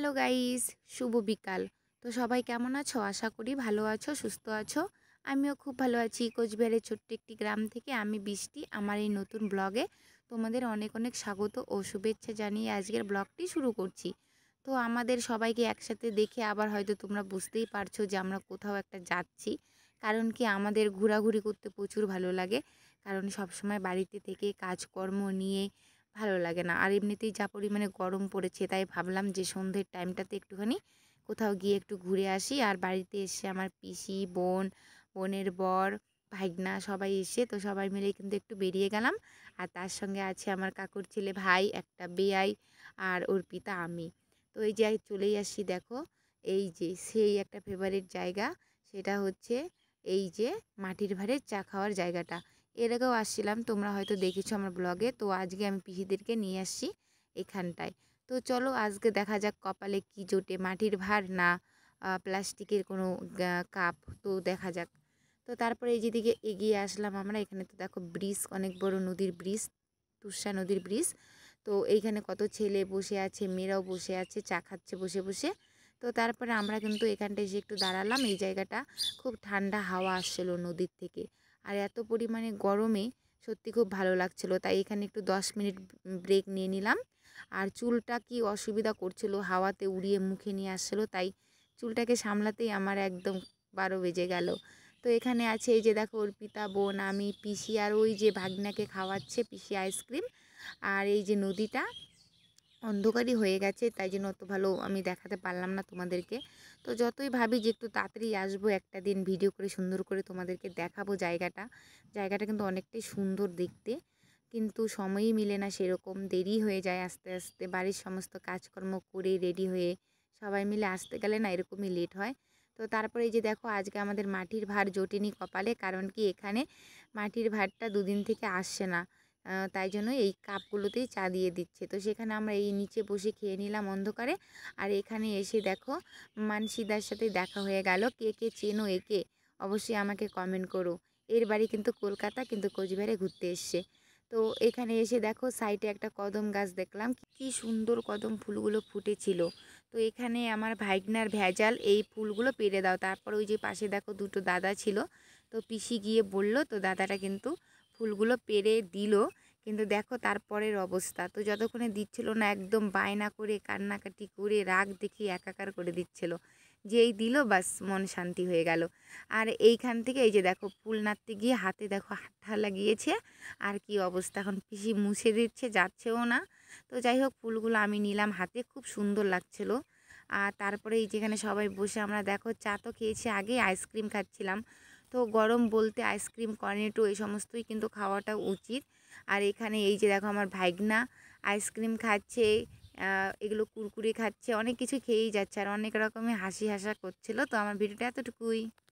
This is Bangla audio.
হ্যালো গাইস, শুভ বিকাল। তো সবাই কেমন আছো? আশা করি ভালো আছো, সুস্থ আছো। আমিও খুব ভালো আছি। কোচবিহারের ছোট্ট একটি গ্রাম থেকে আমি বৃষ্টি। আমার এই নতুন ব্লগে তোমাদের অনেক অনেক স্বাগত ও শুভেচ্ছা জানিয়ে আজকের ব্লগটি শুরু করছি। তো আমাদের সবাইকে একসাথে দেখে আবার হয়তো তোমরা বুঝতেই পারছো যে আমরা কোথাও একটা যাচ্ছি। কারণ কি আমাদের ঘোরাঘুরি করতে প্রচুর ভালো লাগে। কারণ সবসময় বাড়িতে থেকে কাজকর্ম নিয়ে ভালো লাগে না। আর এমনিতেই যা পরিমাণে গরম পড়েছে, তাই ভাবলাম যে সন্ধ্যের টাইমটাতে একটুখানি কোথাও গিয়ে একটু ঘুরে আসি। আর বাড়িতে এসে আমার পিসি, বোন, বোনের বর, ভাইগনা সবাই এসে, তো সবাই মিলে কিন্তু একটু বেরিয়ে গেলাম। আর তার সঙ্গে আছে আমার কাকুর ছেলে ভাই, একটা বেয়াই, আর অর্পিতা, আমি। তো এই যে চলেই আসি, দেখো এই যে সেই একটা ফেভারিট জায়গা, সেটা হচ্ছে এই যে মাটির ভাঁড়ের চা খাওয়ার জায়গাটা। এর আগেও আসছিলাম, তোমরা হয়তো দেখেছো আমার ব্লগে। তো আজকে আমি পিসিদেরকে নিয়ে আসছি এখানটায়। তো চলো আজকে দেখা যাক কপালে কি জোটে, মাটির ভাঁড় না প্লাস্টিকের কোনো কাপ। তো দেখা যাক। তো তারপরে এই যেদিকে এগিয়ে আসলাম আমরা, এখানে তো দেখো ব্রিজ, অনেক বড় নদীর ব্রিজ, তুষা নদীর ব্রিজ। তো এইখানে কত ছেলে বসে আছে, মেয়েরাও বসে আছে, চা খাচ্ছে বসে বসে। তো তারপরে আমরা কিন্তু এখানটায় এসে একটু দাঁড়ালাম। এই জায়গাটা খুব ঠান্ডা হাওয়া আসছিলো নদীর থেকে। আর এত পরিমাণে গরমে সত্যি খুব ভালো লাগছিলো, তাই এখানে একটু 10 মিনিট ব্রেক নিয়ে নিলাম। আর চুলটা কি অসুবিধা করছিল, হাওয়াতে উড়িয়ে মুখে নিয়ে আসছিলো, তাই চুলটাকে সামলাতেই আমার একদম 12 বেজে গেল। তো এখানে আছে এই যে দেখো অর্পিতা, বোন, আমি, পিসি, আর ওই যে ভাগনাকে খাওয়াচ্ছে পিসি আইসক্রিম। আর এই যে নদীটা অন্ধকারই হয়ে গেছে, তাই জন্য অত ভালো আমি দেখাতে পারলাম না তোমাদেরকে। তো যতই ভাবি যে একটু তাড়াতাড়ি আসবো, একটা দিন ভিডিও করে সুন্দর করে তোমাদেরকে দেখাবো জায়গাটা। জায়গাটা কিন্তু অনেকটাই সুন্দর দেখতে, কিন্তু সময়ই মিলে না, সেরকম দেরি হয়ে যায় আস্তে আস্তে। বাড়ির সমস্ত কাজকর্ম করে রেডি হয়ে সবাই মিলে আসতে গেলে না এরকমই লেট হয়। তো তারপরে এই যে দেখো আজকে আমাদের মাটির ভাঁড় জোটেনি কপালে, কারণ কি এখানে মাটির ভাঁড়টা দুদিন থেকে আসছে না। তাই জন্য এই কাপগুলোতেই চা দিয়ে দিচ্ছে। তো সেখানে আমরা এই নিচে বসে খেয়ে নিলাম অন্ধকারে। আর এখানে এসে দেখো মানসিদার সাথে দেখা হয়ে গেল। কে কে চেনো একে অবশ্যই আমাকে কমেন্ট করো। এর বাড়ি কিন্তু কলকাতা, কিন্তু কোচবিহারে ঘুরতে এসছে। তো এখানে এসে দেখো সাইডে একটা কদম গাছ দেখলাম, কি সুন্দর কদম ফুলগুলো ফুটেছিল। তো এখানে আমার ভাইগনার ভেজাল, এই ফুলগুলো পেরে দাও। তারপর ওই যে পাশে দেখো দুটো দাদা ছিল, তো পিসি গিয়ে বলল, তো দাদাটা কিন্তু ফুলগুলো পেরে দিল। কিন্তু দেখো তারপরের অবস্থা, তো যতক্ষণে দিচ্ছিল না একদম বায়না করে কান্নাকাটি করে রাগ দেখিয়ে একাকার করে দিচ্ছিল। যেই দিল বাস মন শান্তি হয়ে গেল। আর এইখান থেকে এই যে দেখো ফুল নাড়তে গিয়ে হাতে দেখো হাতটা লাগিয়েছে। আর কি অবস্থা, এখন পিসি মুছে দিচ্ছে, যাচ্ছেও না। তো যাই হোক ফুলগুলো আমি নিলাম হাতে, খুব সুন্দর লাগছিল। আর তারপরে এই যেখানে সবাই বসে আমরা দেখো চা তো খেয়েছি, আগে আইসক্রিম খাচ্ছিলাম। তো গরম বলতে আইসক্রিম, কর্নেটো এই সমস্তই কিন্তু খাওয়াটা উচিত। আর এখানে এই যে দেখো আমার ভাইগনা আইসক্রিম খাচ্ছে, এগুলো কুরকুরে খাচ্ছে, অনেক কিছু খেয়েই যাচ্ছে, আর অনেক রকমের হাসি হাসা করছিল। তো আমার ভিডিওটা এতটুকুই।